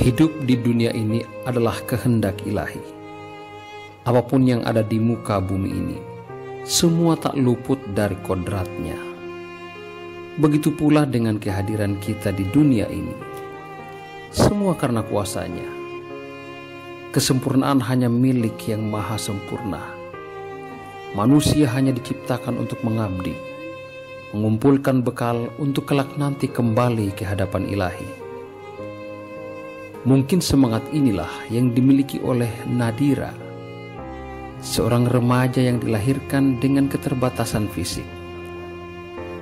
Hidup di dunia ini adalah kehendak ilahi. Apapun yang ada di muka bumi ini, semua tak luput dari kodratnya. Begitu pula dengan kehadiran kita di dunia ini. Semua karena kuasanya. Kesempurnaan hanya milik yang maha sempurna. Manusia hanya diciptakan untuk mengabdi, mengumpulkan bekal untuk kelak nanti kembali ke hadapan ilahi. Mungkin semangat inilah yang dimiliki oleh Nadira, seorang remaja yang dilahirkan dengan keterbatasan fisik.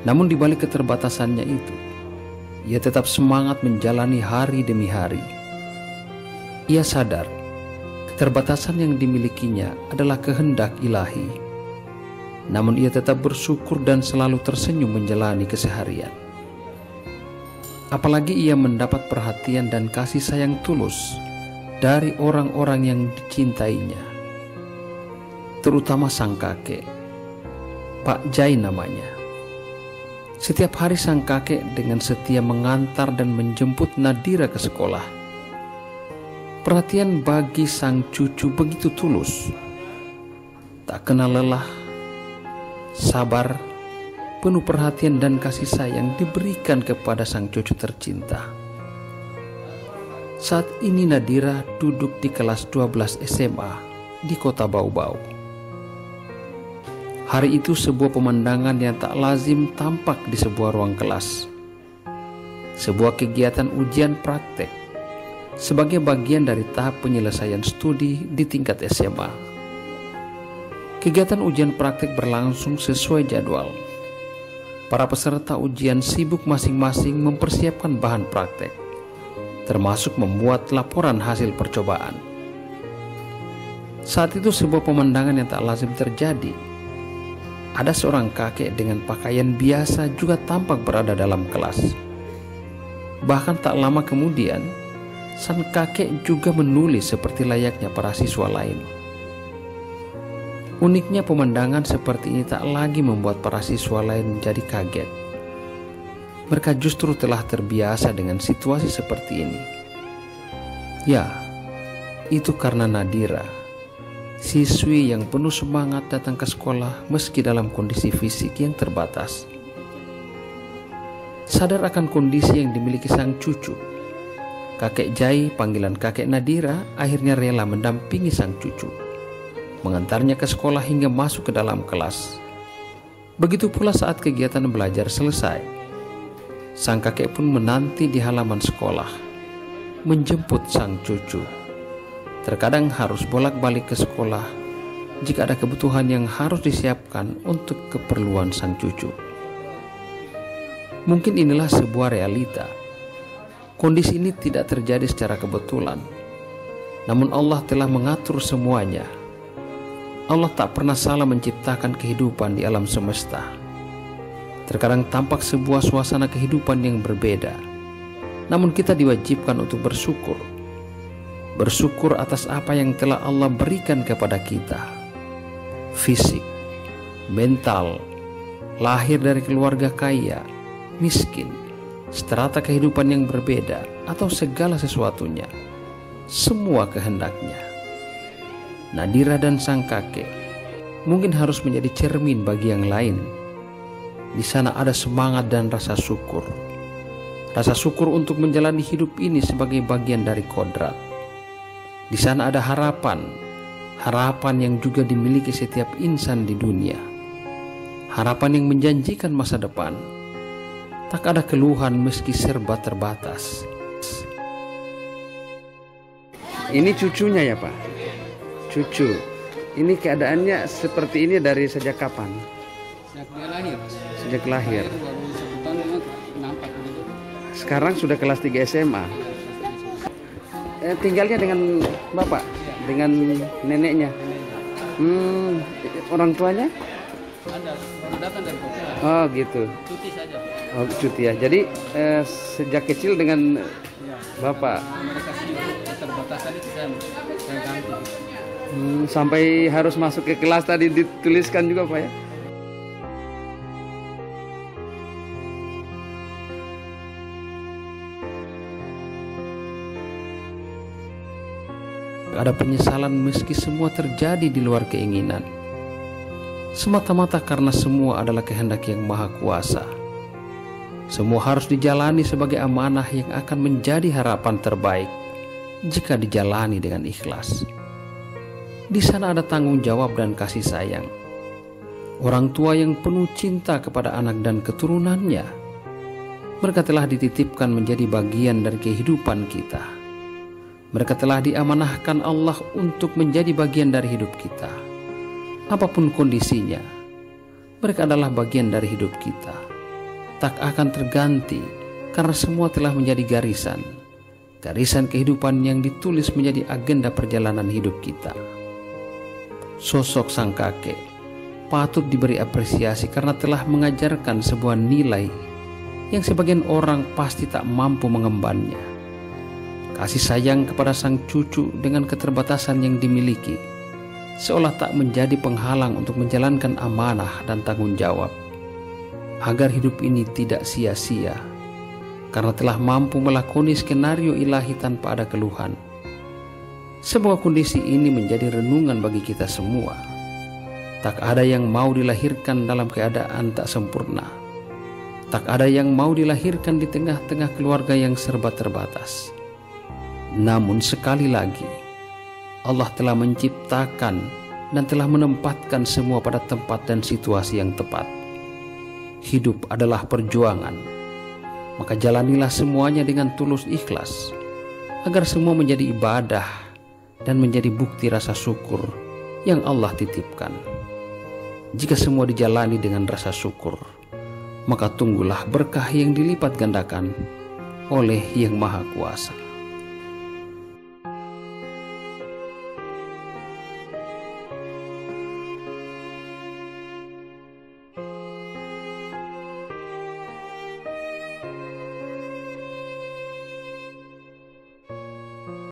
Namun di balik keterbatasannya itu, ia tetap semangat menjalani hari demi hari. Ia sadar, keterbatasan yang dimilikinya adalah kehendak ilahi. Namun ia tetap bersyukur dan selalu tersenyum menjalani keseharian. Apalagi ia mendapat perhatian dan kasih sayang tulus dari orang-orang yang dicintainya, terutama sang kakek, Pak Jai namanya. Setiap hari sang kakek dengan setia mengantar dan menjemput Nadira ke sekolah. Perhatian bagi sang cucu begitu tulus, tak kenal lelah, sabar, penuh perhatian dan kasih sayang diberikan kepada sang cucu tercinta. Saat ini Nadira duduk di kelas 12 SMA di kota Bau-Bau. Hari itu sebuah pemandangan yang tak lazim tampak di sebuah ruang kelas. Sebuah kegiatan ujian praktek sebagai bagian dari tahap penyelesaian studi di tingkat SMA. Kegiatan ujian praktek berlangsung sesuai jadwal. Para peserta ujian sibuk masing-masing mempersiapkan bahan praktek, termasuk membuat laporan hasil percobaan. Saat itu sebuah pemandangan yang tak lazim terjadi. Ada seorang kakek dengan pakaian biasa juga tampak berada dalam kelas. Bahkan tak lama kemudian, sang kakek juga menulis seperti layaknya para siswa lain. Uniknya pemandangan seperti ini tak lagi membuat para siswa lain menjadi kaget. Mereka justru telah terbiasa dengan situasi seperti ini. Ya, itu karena Nadira, siswi yang penuh semangat datang ke sekolah meski dalam kondisi fisik yang terbatas. Sadar akan kondisi yang dimiliki sang cucu, kakek Jai, panggilan kakek Nadira, akhirnya rela mendampingi sang cucu, mengantarnya ke sekolah hingga masuk ke dalam kelas. Begitu pula saat kegiatan belajar selesai, sang kakek pun menanti di halaman sekolah, menjemput sang cucu. Terkadang harus bolak-balik ke sekolah jika ada kebutuhan yang harus disiapkan untuk keperluan sang cucu. Mungkin inilah sebuah realita. Kondisi ini tidak terjadi secara kebetulan, namun Allah telah mengatur semuanya. Allah tak pernah salah menciptakan kehidupan di alam semesta. Terkadang tampak sebuah suasana kehidupan yang berbeda, namun kita diwajibkan untuk bersyukur. Bersyukur atas apa yang telah Allah berikan kepada kita. Fisik, mental, lahir dari keluarga kaya, miskin, strata kehidupan yang berbeda, atau segala sesuatunya. Semua kehendaknya. Nadira dan sang kakek mungkin harus menjadi cermin bagi yang lain. Di sana ada semangat dan rasa syukur. Rasa syukur untuk menjalani hidup ini sebagai bagian dari kodrat. Di sana ada harapan. Harapan yang juga dimiliki setiap insan di dunia. Harapan yang menjanjikan masa depan. Tak ada keluhan meski serba terbatas. Ini cucunya ya Pak? Cucu, ini keadaannya seperti ini dari sejak kapan? Sejak dia lahir. Sejak lahir. Itu baru 1 tahun memang nampak begitu. Sekarang sudah kelas 3 SMA. Tinggalnya dengan bapak, dengan neneknya. Orang tuanya? Ada, baru datang dari Papua. Oh gitu. Cuti saja. Oh cuti ya. Jadi sejak kecil dengan bapak. Mereka sendiri keterbatasan itu saya ganti. Sampai harus masuk ke kelas tadi dituliskan juga Pak ya? Tak ada penyesalan meski semua terjadi di luar keinginan, semata-mata karena semua adalah kehendak Yang Maha Kuasa. Semua harus dijalani sebagai amanah yang akan menjadi harapan terbaik jika dijalani dengan ikhlas. Di sana ada tanggung jawab dan kasih sayang. Orang tua yang penuh cinta kepada anak dan keturunannya. Mereka telah dititipkan menjadi bagian dari kehidupan kita. Mereka telah diamanahkan Allah untuk menjadi bagian dari hidup kita. Apapun kondisinya, mereka adalah bagian dari hidup kita. Tak akan terganti karena semua telah menjadi garisan kehidupan yang ditulis menjadi agenda perjalanan hidup kita. Sosok sang kakek patut diberi apresiasi karena telah mengajarkan sebuah nilai yang sebagian orang pasti tak mampu mengembannya. Kasih sayang kepada sang cucu dengan keterbatasan yang dimiliki seolah tak menjadi penghalang untuk menjalankan amanah dan tanggung jawab agar hidup ini tidak sia-sia, karena telah mampu melakoni skenario ilahi tanpa ada keluhan. Semoga kondisi ini menjadi renungan bagi kita semua. Tak ada yang mau dilahirkan dalam keadaan tak sempurna. Tak ada yang mau dilahirkan di tengah-tengah keluarga yang serba terbatas. Namun sekali lagi, Allah telah menciptakan dan telah menempatkan semua pada tempat dan situasi yang tepat. Hidup adalah perjuangan, maka jalanilah semuanya dengan tulus ikhlas, agar semua menjadi ibadah dan menjadi bukti rasa syukur yang Allah titipkan. Jika semua dijalani dengan rasa syukur, maka tunggulah berkah yang dilipat gandakan oleh Yang Maha Kuasa.